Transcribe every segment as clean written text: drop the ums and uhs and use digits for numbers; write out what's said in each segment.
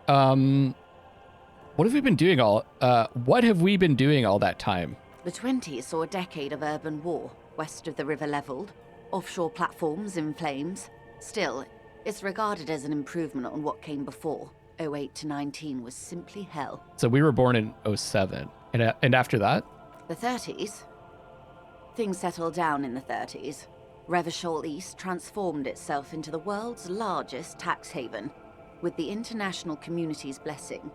What have we been doing all that time? The 20s saw a decade of urban war, west of the river leveled, offshore platforms in flames. Still, it's regarded as an improvement on what came before. 08 to 19 was simply hell. So we were born in 07. And after that? The 30s? Things settled down in the 30s. Revachol East transformed itself into the world's largest tax haven, with the international community's blessing.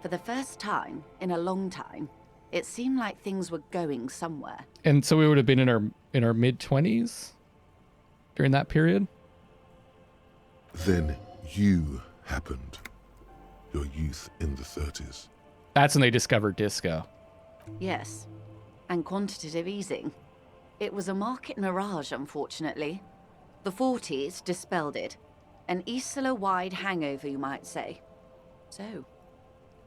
For the first time in a long time, it seemed like things were going somewhere. And so we would have been in our mid-20s during that period? Then you happened. Your youth in the 30s. That's when they discovered disco. Yes, and quantitative easing. It was a market mirage, unfortunately. The 40s dispelled it. An Isola-wide hangover, you might say. So,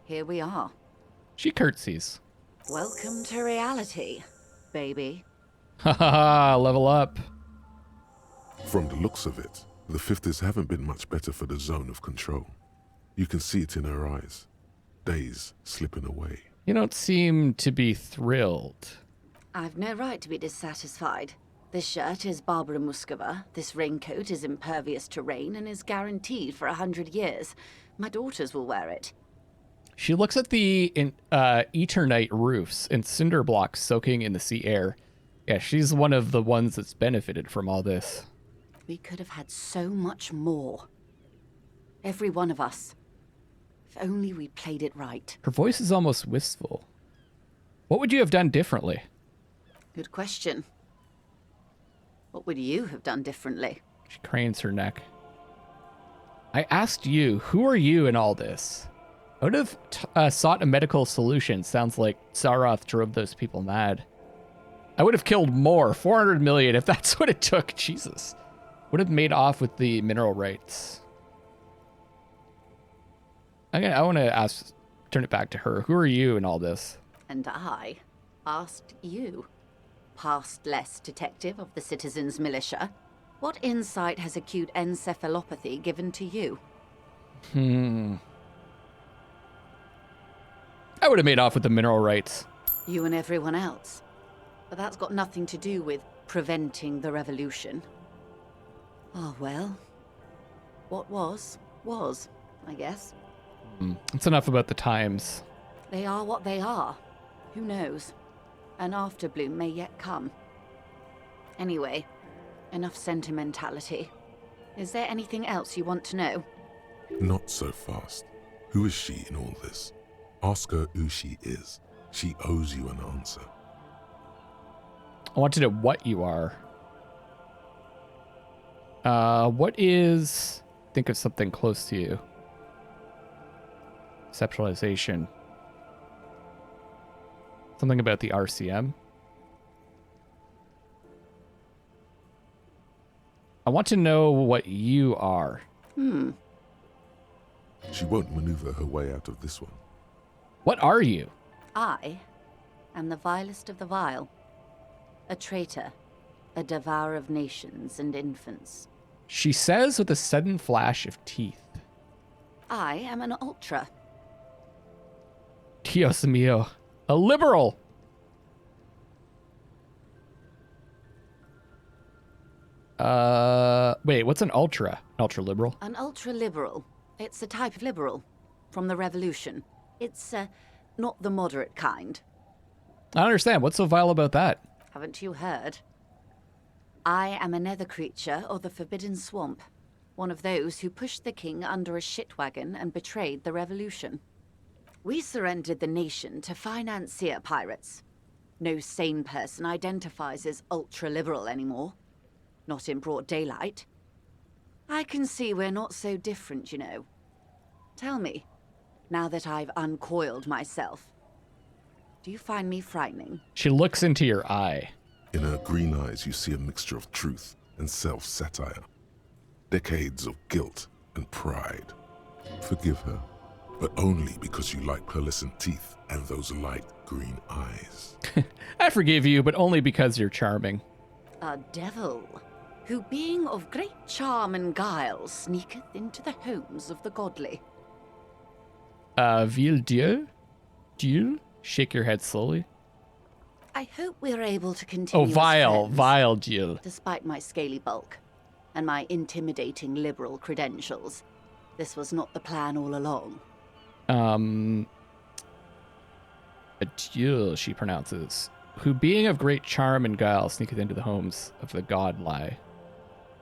here we are. She curtsies. Welcome to reality, baby. Haha, level up. From the looks of it, the 50s haven't been much better for the zone of control. You can see it in her eyes. Days slipping away. You don't seem to be thrilled. I've no right to be dissatisfied. This shirt is Barbara Muscova, this raincoat is impervious to rain and is guaranteed for 100 years. My daughters will wear it. She looks at the Eternite roofs and cinder blocks soaking in the sea air. Yeah, she's one of the ones that's benefited from all this. We could have had so much more. Every one of us. If only we played it right. Her voice is almost wistful. What would you have done differently? Good question. What would you have done differently? She cranes her neck. I asked you, who are you in all this? I would have sought a medical solution. Sounds like Saroth drove those people mad. I would have killed more, 400 million, if that's what it took. Jesus. Would have made off with the mineral rights. I want to turn it back to her. Who are you in all this? And I asked you, past-less detective of the Citizens Militia, what insight has acute encephalopathy given to you? I would have made off with the mineral rights. You and everyone else. But that's got nothing to do with preventing the revolution. Oh, well. What was, I guess. It's enough about the times. They are what they are. Who knows? An afterbloom may yet come. Anyway, enough sentimentality. Is there anything else you want to know? Not so fast. Who is she in all this? Ask her who she is. She owes you an answer. I want to know what you are. What is... Think of something close to you. Conceptualization. Something about the RCM. I want to know what you are. She won't maneuver her way out of this one. What are you? I am the vilest of the vile. A traitor. A devourer of nations and infants. She says with a sudden flash of teeth. I am an ultra. Dios mío. A liberal. Wait, what's an ultra? Ultra liberal? An ultra-liberal. It's a type of liberal. From the revolution. It's, not the moderate kind. I don't understand. What's so vile about that? Haven't you heard? I am a nether creature of the Forbidden Swamp. One of those who pushed the king under a shitwagon and betrayed the revolution. We surrendered the nation to financier pirates. No sane person identifies as ultra-liberal anymore. Not in broad daylight. I can see we're not so different, you know. Tell me, now that I've uncoiled myself, do you find me frightening? She looks into your eye. In her green eyes, you see a mixture of truth and self-satire. Decades of guilt and pride. Forgive her, but only because you like pearlescent teeth and those light green eyes. I forgive you, but only because you're charming. A devil, who being of great charm and guile, sneaketh into the homes of the godly. Ville Dieu? Dieu? Shake your head slowly. I hope we're able to continue Oh, as vile. friends, Vile Dieu. despite my scaly bulk and my intimidating liberal credentials. This was not the plan all along. Dieu, she pronounces. Who being of great charm and guile sneaketh into the homes of the godly.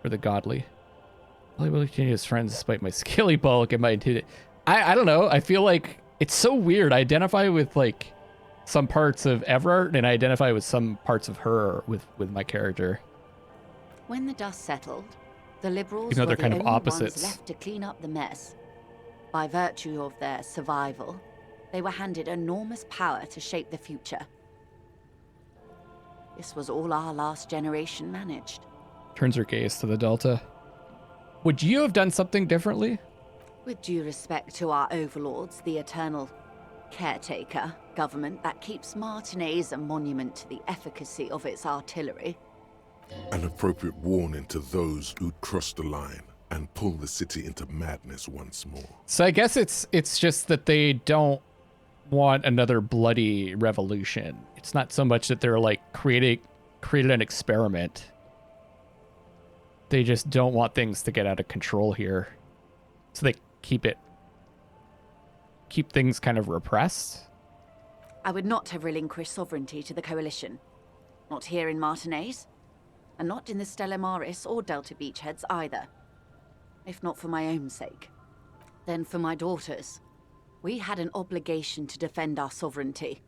Or the godly. I will continue as friends despite my scaly bulk and my I don't know. I feel like it's so weird. I identify with like some parts of Everard and I identify with some parts of her with my character. When the dust settled, the liberals Even though were they're the kind of only opposites. ones left to clean up the mess. By virtue of their survival, they were handed enormous power to shape the future. This was all our last generation managed. Turns her gaze to the Delta. Would you have done something differently? With due respect to our overlords, the eternal caretaker government that keeps Martinez a monument to the efficacy of its artillery. An appropriate warning to those who'd cross the line and pull the city into madness once more. So I guess it's just that they don't want another bloody revolution. It's not so much that they're like created an experiment. They just don't want things to get out of control here. So they keep things kind of repressed. I would not have relinquished sovereignty to the Coalition. Not here in Martinez, and not in the Stella Maris or Delta Beachheads either. If not for my own sake, then for my daughters. We had an obligation to defend our sovereignty.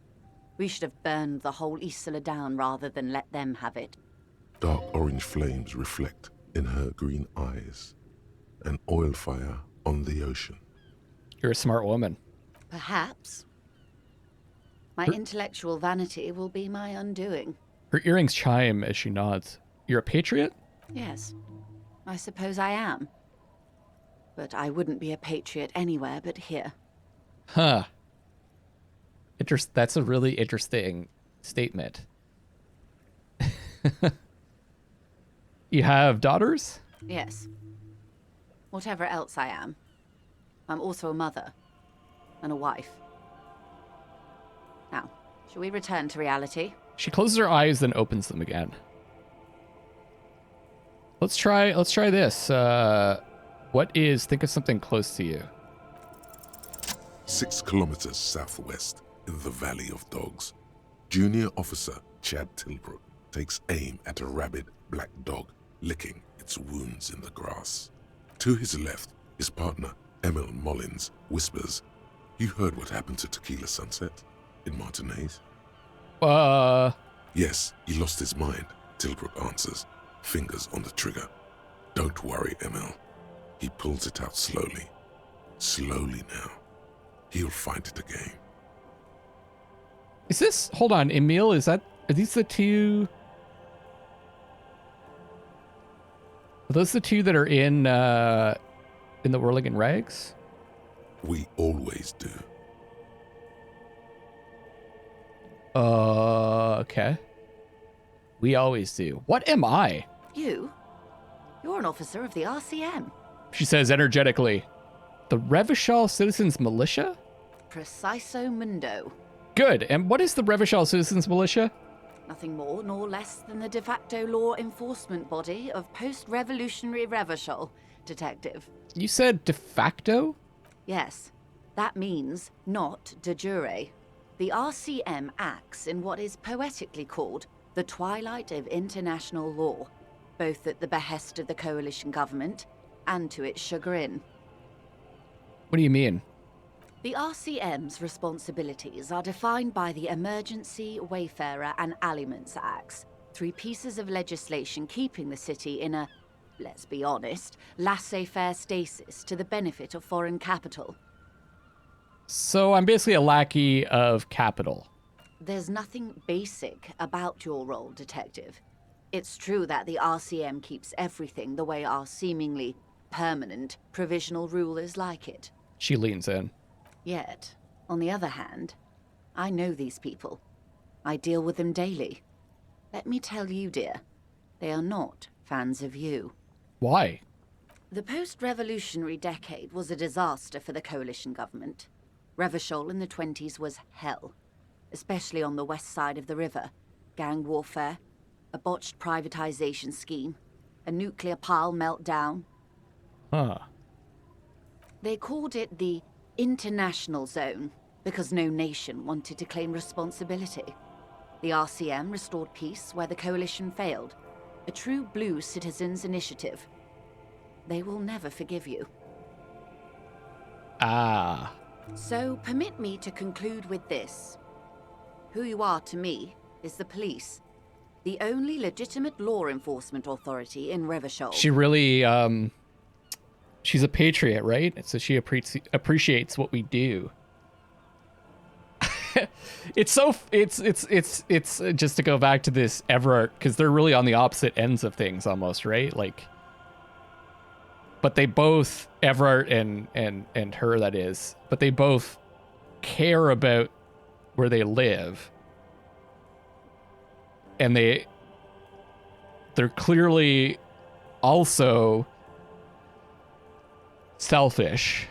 We should have burned the whole Isola down rather than let them have it. Dark orange flames reflect in her green eyes. An oil fire on the ocean. You're a smart woman. Perhaps. My intellectual vanity will be my undoing. Her earrings chime as she nods. You're a patriot? Yes, I suppose I am. But I wouldn't be a patriot anywhere but here. Huh. That's a really interesting statement. You have daughters? Yes. Whatever else I am, I'm also a mother and a wife. Now, shall we return to reality? She closes her eyes, then opens them again. Let's try this. Think of something close to you. 6 kilometers southwest in the Valley of Dogs, Junior Officer Chad Tilbrook takes aim at a rabid black dog licking its wounds in the grass. To his left, his partner, Emil Mullins, whispers, "You heard what happened to Tequila Sunset in Martinez?" "Yes, he lost his mind," Tilbrook answers, fingers on the trigger. "Don't worry, Emil." He pulls it out slowly. Slowly now. He'll find it again. Is this, hold on, Emil, are these the two? Are those the two that are in the Whirling in Rags? We always do. Okay. We always do. What am I? You're an officer of the RCM. She says energetically. The Revachol Citizens Militia? Preciso mundo. Good. And what is the Revachol Citizens Militia? Nothing more nor less than the de facto law enforcement body of post-revolutionary Revachol, Detective. You said de facto? Yes. That means not de jure. The RCM acts in what is poetically called the twilight of international law, both at the behest of the coalition government and to its chagrin. What do you mean? The RCM's responsibilities are defined by the Emergency, Wayfarer and Aliments Acts, 3 pieces of legislation keeping the city in a, let's be honest, laissez-faire stasis to the benefit of foreign capital. So I'm basically a lackey of capital. There's nothing basic about your role, Detective. It's true that the RCM keeps everything the way our seemingly permanent provisional rulers like it. She leans in. Yet, on the other hand, I know these people. I deal with them daily. Let me tell you, dear, they are not fans of you. Why? The post-revolutionary decade was a disaster for the coalition government. Revachol in the 20s was hell, especially on the west side of the river. Gang warfare, a botched privatization scheme, a nuclear pile meltdown. Huh. They called it the International Zone because no nation wanted to claim responsibility. The RCM restored peace where the coalition failed. A true blue citizens' initiative. They will never forgive you. Ah. So permit me to conclude with this. Who you are to me is the police. The only legitimate law enforcement authority in Revachol. She really, she's a patriot, right? So she appreciates what we do. It's just to go back to this Everard, because they're really on the opposite ends of things almost, right? Like, but they both, Everard and her, that is, but they both care about where they live. And they're clearly also selfish.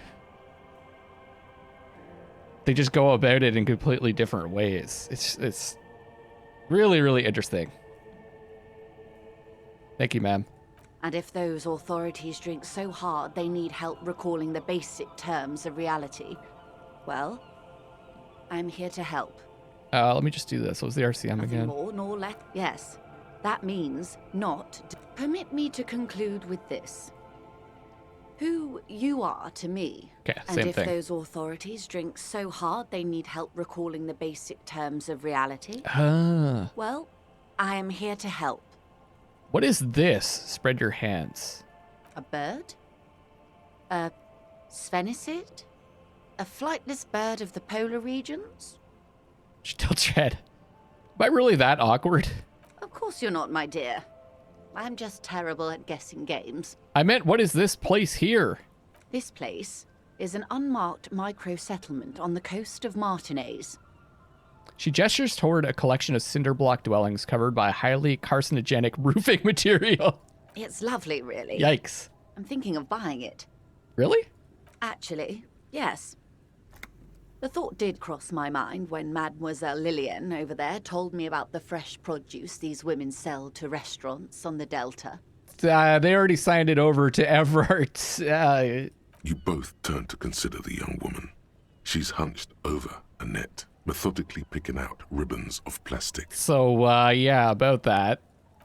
They just go about it in completely different ways. It's really, really interesting. Thank you, ma'am. And if those authorities drink so hard they need help recalling the basic terms of reality, well, I'm here to help. Let me just do this. What was the RCM Nothing again? more nor less. Yes, that means not. Permit me to conclude with this. Who you are to me. Okay, and same if thing. those authorities drink so hard they need help recalling the basic terms of reality, Ah. well, I am here to help. What is this? Spread your hands. A bird? A sphenicid? A flightless bird of the polar regions? She tilts her head. Am I really that awkward? Of course you're not, my dear. I'm just terrible at guessing games. I meant, what is this place here? This place is an unmarked micro-settlement on the coast of Martinez. She gestures toward a collection of cinder block dwellings covered by highly carcinogenic roofing material. It's lovely, really. Yikes. I'm thinking of buying it. Really? Actually, yes. The thought did cross my mind when Mademoiselle Lillian over there told me about the fresh produce these women sell to restaurants on the Delta. They already signed it over to Everard. You both turn to consider the young woman. She's hunched over a net, methodically picking out ribbons of plastic. So, yeah, about that.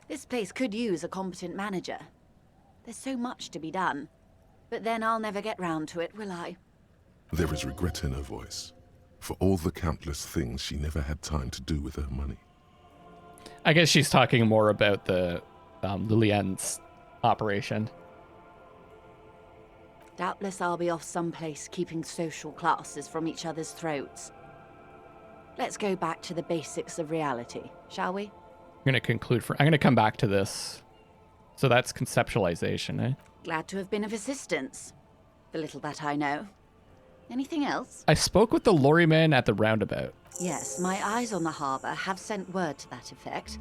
This place could use a competent manager. There's so much to be done. But then I'll never get round to it, will I? There is regret in her voice for all the countless things she never had time to do with her money. I guess she's talking more about the Lillian's operation. Doubtless I'll be off someplace keeping social classes from each other's throats. Let's go back to the basics of reality, shall we? I'm going to come back to this. So that's conceptualization, eh? Glad to have been of assistance. The little that I know. Anything else? I spoke with the lorryman at the roundabout. Yes, my eyes on the harbour have sent word to that effect.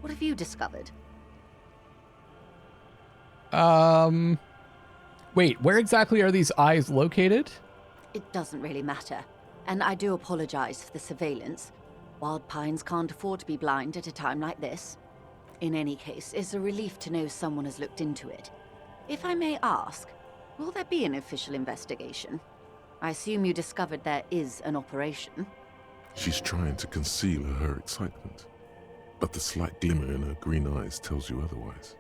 What have you discovered? Wait, where exactly are these eyes located? It doesn't really matter. And I do apologize for the surveillance. Wild Pines can't afford to be blind at a time like this. In any case, it's a relief to know someone has looked into it. If I may ask, will there be an official investigation? I assume you discovered there is an operation. She's trying to conceal her excitement, but the slight glimmer in her green eyes tells you otherwise.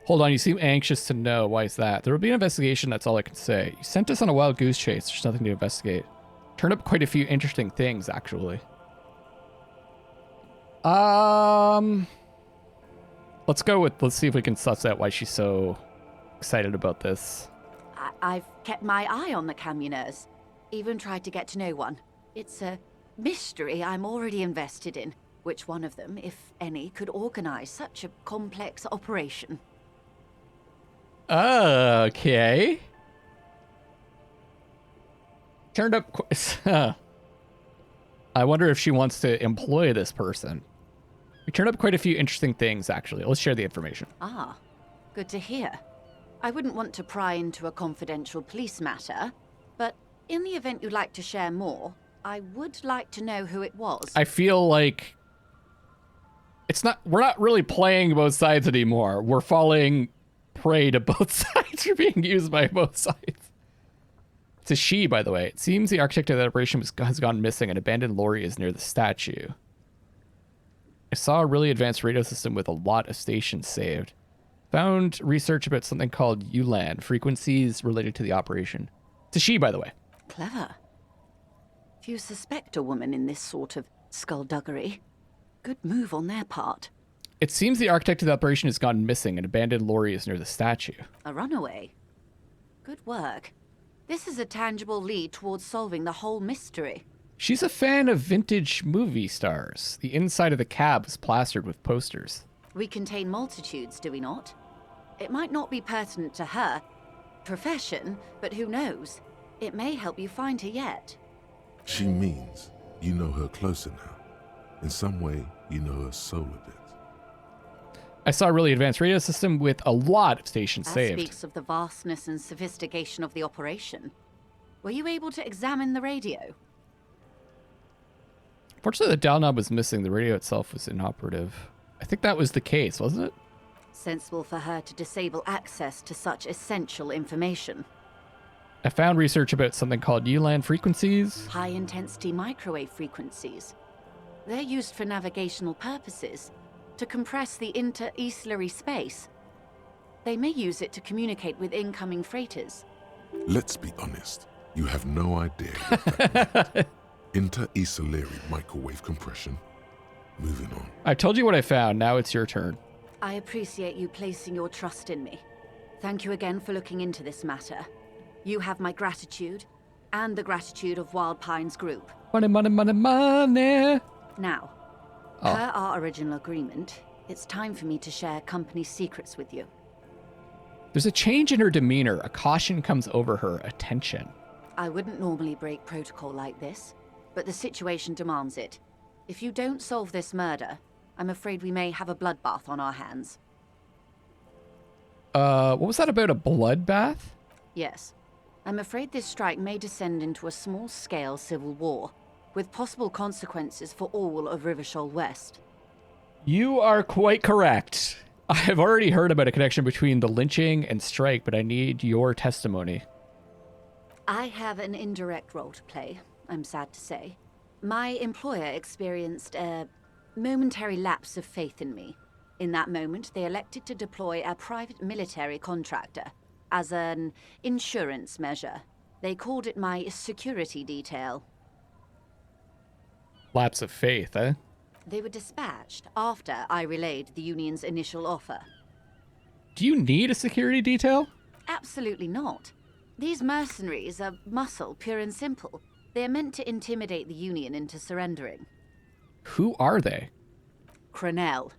Hold on, you seem anxious to know. Why is that? There will be an investigation, that's all I can say. You sent us on a wild goose chase. There's nothing to investigate. Turned up quite a few interesting things, actually. Let's see if we can suss out why she's so excited about this. I've kept my eye on the communers. Even tried to get to know one. It's a mystery I'm already invested in. Which one of them, if any, could organize such a complex operation? Okay. Turned up... I wonder if she wants to employ this person. We turned up quite a few interesting things, actually. Let's share the information. Ah, good to hear. I wouldn't want to pry into a confidential police matter, but In the event you'd like to share more, I would like to know who it was. I feel like we're not really playing both sides anymore. We're falling prey to both sides. We're being used by both sides. It's a she, by the way. It seems the architect of that operation has gone missing. An abandoned lorry is near the statue. I saw a really advanced radio system with a lot of stations saved. Found research about something called ULAN, frequencies related to the operation. It's a she, by the way. Clever. Few suspect a woman in this sort of skullduggery. Good move on their part. It seems the architect of the operation has gone missing. An abandoned lorry is near the statue. A runaway. Good work. This is a tangible lead towards solving the whole mystery. She's a fan of vintage movie stars. The inside of the cab is plastered with posters. We contain multitudes, do we not? It might not be pertinent to her profession, but who knows? It may help you find her yet. She means you know her closer now. In some way, you know her soul a bit. I saw a really advanced radio system with a lot of stations That saved. speaks of the vastness and sophistication of the operation. Were you able to examine the radio? Fortunately, the dial knob was missing. The radio itself was inoperative. I think that was the case, wasn't it? Sensible for her to disable access to such essential information. I found research about something called ULAN frequencies. High-intensity microwave frequencies. They're used for navigational purposes, to compress the inter-eastlery space. They may use it to communicate with incoming freighters. Let's be honest. You have no idea what that means. Inter-eastlery microwave compression. Moving on. I told you what I found. Now it's your turn. I appreciate you placing your trust in me. Thank you again for looking into this matter. You have my gratitude, and the gratitude of Wild Pines Group. Money, money, money, money. Now, per our original agreement, it's time for me to share company secrets with you. There's a change in her demeanor. A caution comes over her. Attention. I wouldn't normally break protocol like this, but the situation demands it. If you don't solve this murder, I'm afraid we may have a bloodbath on our hands. What was that about, a bloodbath? Yes. I'm afraid this strike may descend into a small-scale civil war, with possible consequences for all of Rivershoal West. You are quite correct. I have already heard about a connection between the lynching and strike, but I need your testimony. I have an indirect role to play, I'm sad to say. My employer experienced a momentary lapse of faith in me. In that moment, they elected to deploy a private military contractor as an insurance measure. They called it my security detail. Lapse of faith, eh? They were dispatched after I relayed the union's initial offer. Do you need a security detail? Absolutely not. These mercenaries are muscle, pure and simple. They are meant to intimidate the union into surrendering. Who are they? Cronell,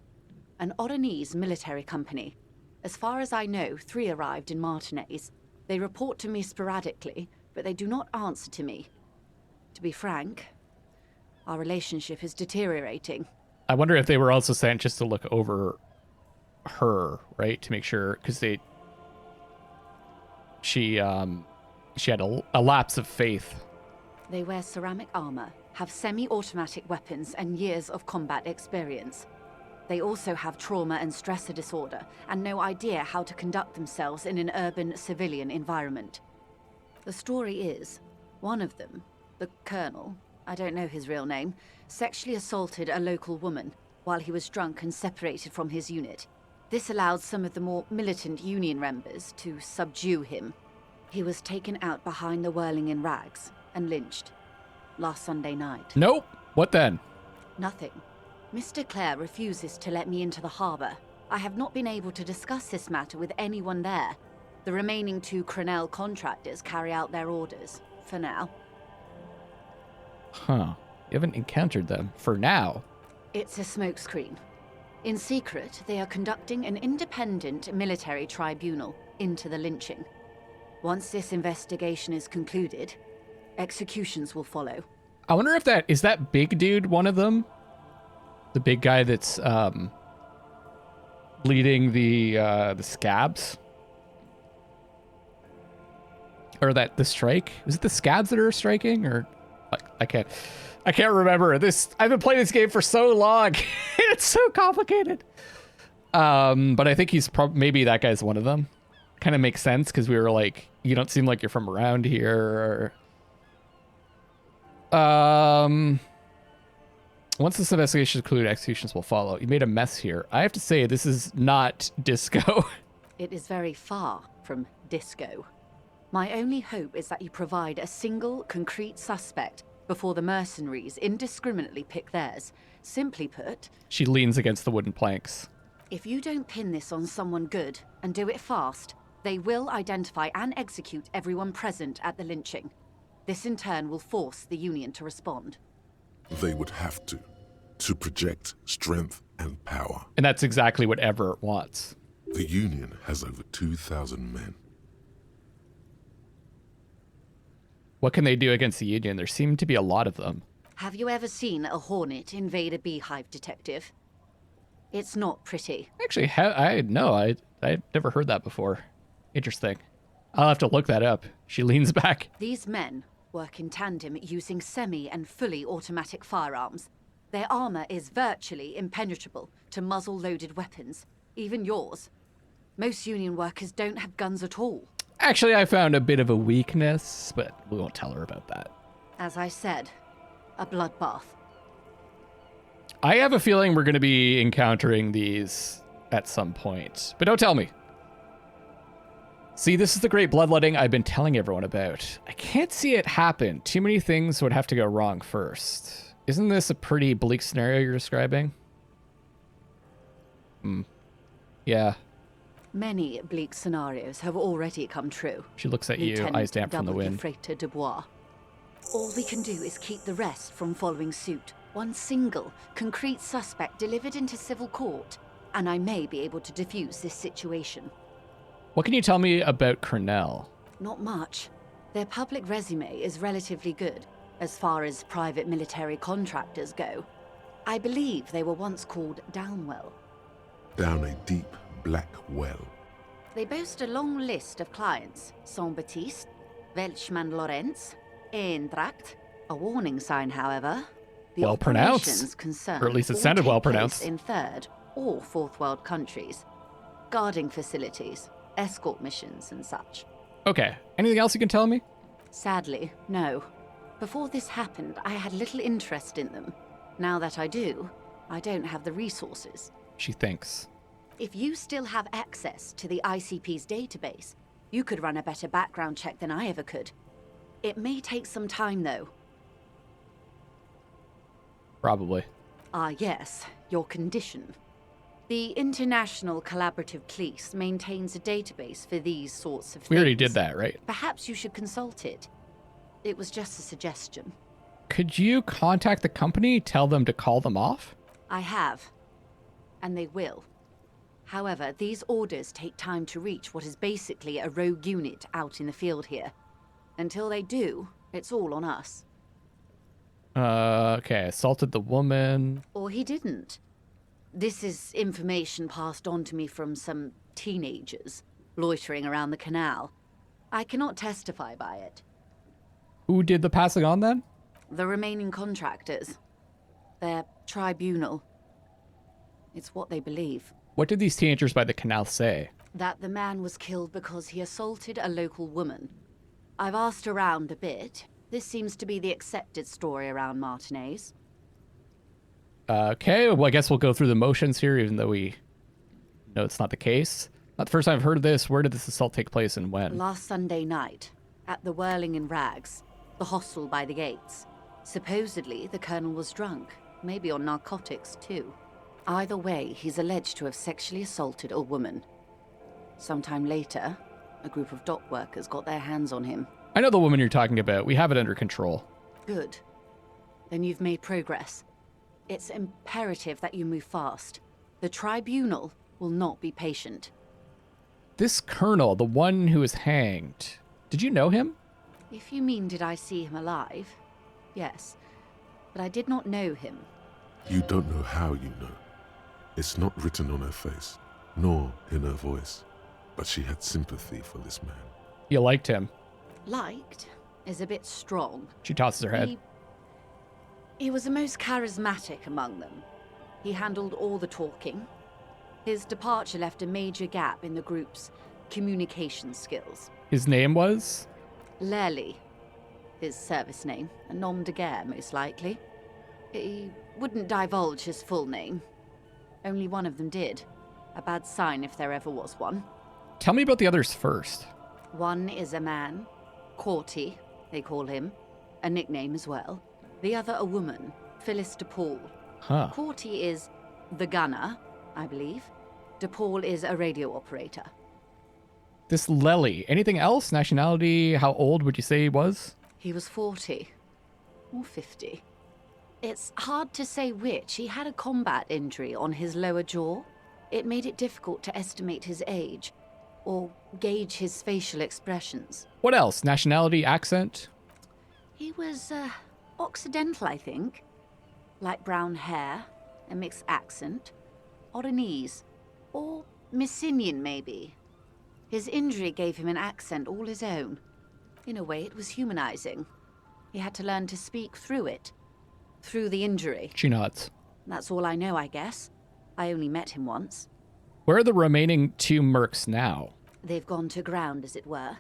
an Odonese military company. As far as I know, 3 arrived in Martinez. They report to me sporadically, but they do not answer to me. To be frank, our relationship is deteriorating. I wonder if they were also sent just to look over her, right? To make sure, because she had a lapse of faith. They wear ceramic armor, have semi-automatic weapons, and years of combat experience. They also have trauma and stressor disorder, and no idea how to conduct themselves in an urban civilian environment. The story is, one of them, the colonel, I don't know his real name, sexually assaulted a local woman while he was drunk and separated from his unit. This allowed some of the more militant union members to subdue him. He was taken out behind the whirling in rags and lynched last Sunday night. Nope. What then? Nothing. Mr. Clare refuses to let me into the harbor. I have not been able to discuss this matter with anyone there. The remaining 2 Cronell contractors carry out their orders, for now. Huh. You haven't encountered them for now. It's a smokescreen. In secret, they are conducting an independent military tribunal into the lynching. Once this investigation is concluded, executions will follow. I wonder if is that big dude one of them? The big guy that's leading the scabs? Or that the strike? Is it the scabs that are striking? Or I can't remember. I've been playing this game for so long. It's so complicated. But I think he's maybe that guy's one of them. Kind of makes sense because we were like, you don't seem like you're from around here. Once this investigation is concluded, executions will follow. You made a mess here. I have to say, this is not disco. It is very far from disco. My only hope is that you provide a single, concrete suspect before the mercenaries indiscriminately pick theirs. Simply put, She leans against the wooden planks. if you don't pin this on someone good and do it fast, they will identify and execute everyone present at the lynching. This in turn will force the Union to respond. They would have to project strength and power. And that's exactly what Everett wants. The Union has over 2,000 men. What can they do against the Union? There seem to be a lot of them. Have you ever seen a hornet invade a beehive, detective? It's not pretty. Actually, I'd never heard that before. Interesting. I'll have to look that up. She leans back. These men work in tandem using semi and fully automatic firearms. Their armor is virtually impenetrable to muzzle-loaded weapons, even yours. Most Union workers don't have guns at all. Actually, I found a bit of a weakness, but we won't tell her about that. As I said, a bloodbath. I have a feeling we're going to be encountering these at some point, but don't tell me. See, this is the great bloodletting I've been telling everyone about. I can't see it happen. Too many things would have to go wrong first. Isn't this a pretty bleak scenario you're describing? Yeah. Many bleak scenarios have already come true. She looks at you, Lieutenant eyes damp from the W. wind. Frater Dubois. All we can do is keep the rest from following suit. One single, concrete suspect delivered into civil court, and I may be able to defuse this situation. What can you tell me about Cornell? Not much. Their public resume is relatively good, as far as private military contractors go. I believe they were once called Downwell. Down a deep, black well. They boast a long list of clients. Saint-Baptiste, Welchman Lorenz, Eintracht. A warning sign, however. The Well pronounced. operations concerned Or at least it all sounded take well place pronounced. in third or fourth world countries. Guarding facilities, escort missions and such. Okay, anything else you can tell me? Sadly, no. Before this happened, I had little interest in them. Now that I do, I don't have the resources. She thinks. If you still have access to the ICP's database, you could run a better background check than I ever could. It may take some time, though. Probably. Ah, yes, your condition. The International Collaborative Police maintains a database for these sorts of things. We already did that, right? Perhaps you should consult it. It was just a suggestion. Could you contact the company, tell them to call them off? I have. And they will. However, these orders take time to reach what is basically a rogue unit out in the field here. Until they do, it's all on us. Okay, assaulted the woman. Or he didn't. This is information passed on to me from some teenagers loitering around the canal. I cannot testify by it. Who did the passing on then? The remaining contractors. Their tribunal. It's what they believe. What did these teenagers by the canal say? That the man was killed because he assaulted a local woman. I've asked around a bit. This seems to be the accepted story around Martinez. Okay, well, I guess we'll go through the motions here, even though we know it's not the case. Not the first time I've heard of this. Where did this assault take place and when? Last Sunday night, at the Whirling in Rags, the hostel by the gates. Supposedly, the colonel was drunk, maybe on narcotics too. Either way, he's alleged to have sexually assaulted a woman. Sometime later, a group of dock workers got their hands on him. I know the woman you're talking about. We have it under control. Good. Then you've made progress. It's imperative that you move fast. The tribunal will not be patient. This colonel, the one who was hanged, did you know him? If you mean did I see him alive, yes. But I did not know him. You don't know how you know. It's not written on her face, nor in her voice. But she had sympathy for this man. You liked him. Liked is a bit strong. She tosses her head. He was the most charismatic among them. He handled all the talking. His departure left a major gap in the group's communication skills. His name was? Lely. His service name. A nom de guerre, most likely. He wouldn't divulge his full name. Only one of them did. A bad sign if there ever was one. Tell me about the others first. One is a man. Courty, they call him. A nickname as well. The other a woman. Phyllis DePaul. Huh. Courty is the gunner, I believe. DePaul is a radio operator. This Lely. Anything else? Nationality? How old would you say he was? He was 40. Or 50. It's hard to say which. He had a combat injury on his lower jaw. It made it difficult to estimate his age, or gauge his facial expressions. What else? Nationality? Accent? He was, Occidental, I think. Light brown hair, a mixed accent, Oranese, or Messinian, maybe. His injury gave him an accent all his own. In a way, it was humanizing. He had to learn to speak through it. Through the injury. She nods. That's all I know, I guess. I only met him once. Where are the remaining 2 mercs now? They've gone to ground, as it were.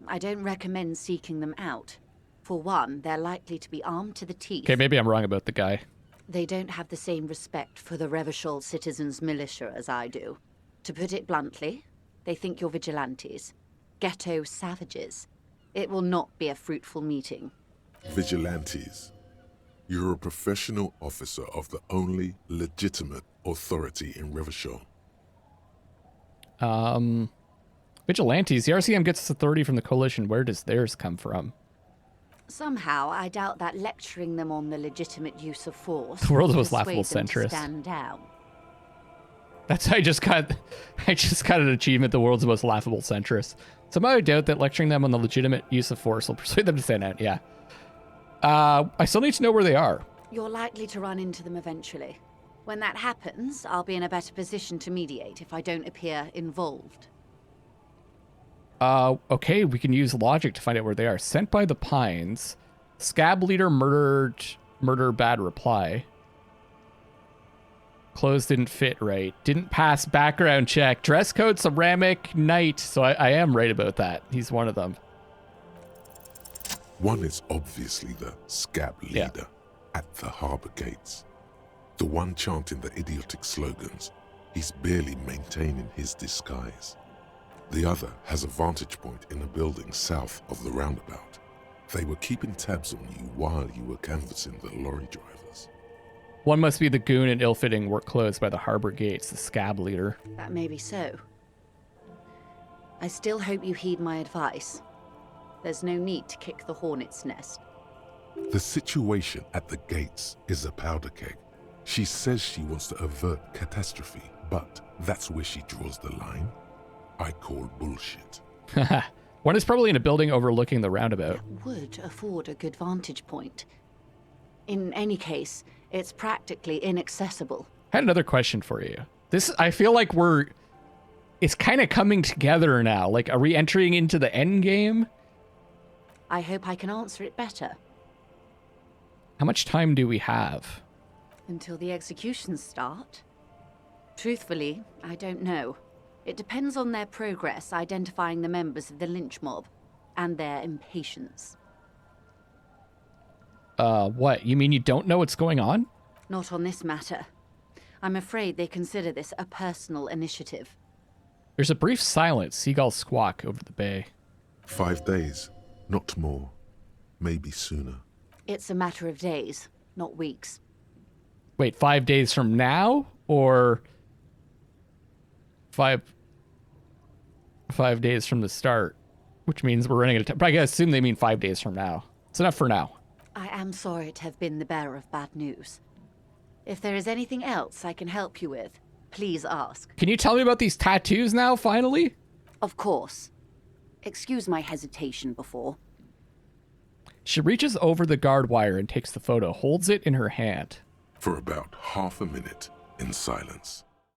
I don't recommend seeking them out. For one, they're likely to be armed to the teeth. Okay, maybe I'm wrong about the guy. They don't have the same respect for the Revachol citizens' militia as I do. To put it bluntly, they think you're vigilantes. Ghetto savages. It will not be a fruitful meeting. Vigilantes. You're a professional officer of the only legitimate authority in Revachol. Vigilantes. The RCM gets its authority from the coalition. Where does theirs come from? Somehow, I doubt that lecturing them on the legitimate use of force. The world's will most laughable persuade them to centrist. Stand down. I just got an achievement, the world's most laughable centrist. Somehow I doubt that lecturing them on the legitimate use of force will persuade them to stand out. Yeah. I still need to know where they are. You're likely to run into them eventually. When that happens, I'll be in a better position to mediate if I don't appear involved. Okay, we can use logic to find out where they are. Sent by the Pines. Scab leader murder bad reply. Clothes didn't fit right. Didn't pass background check. Dress code ceramic knight. So I am right about that. He's one of them. One is obviously the scab leader at the harbor gates. The one chanting the idiotic slogans. He's barely maintaining his disguise. The other has a vantage point in a building south of the roundabout. They were keeping tabs on you while you were canvassing the lorry drivers. One must be the goon in ill-fitting work clothes by the harbor gates, the scab leader. That may be so. I still hope you heed my advice. There's no need to kick the hornet's nest. The situation at the gates is a powder keg. She says she wants to avert catastrophe, but that's where she draws the line. I call bullshit. One is probably in a building overlooking the roundabout. That would afford a good vantage point. In any case, it's practically inaccessible. I had another question for you. I feel like it's kind of coming together now. Like, are we entering into the end game? I hope I can answer it better. How much time do we have? Until the executions start? Truthfully, I don't know. It depends on their progress identifying the members of the lynch mob and their impatience. What? You mean you don't know what's going on? Not on this matter. I'm afraid they consider this a personal initiative. There's a brief silence. Seagulls squawk over the bay. 5 days, not more. Maybe sooner. It's a matter of days, not weeks. Wait, 5 days from now? Or 5 days from the start? Which means we're running out of time. But I guess assume they mean 5 days from now. It's enough for now. I am sorry to have been the bearer of bad news. If there is anything else I can help you with, please ask. Can you tell me about these tattoos now, finally? Of course. Excuse my hesitation before. She reaches over the guard wire and takes the photo, holds it in her hand. For about half a minute in silence.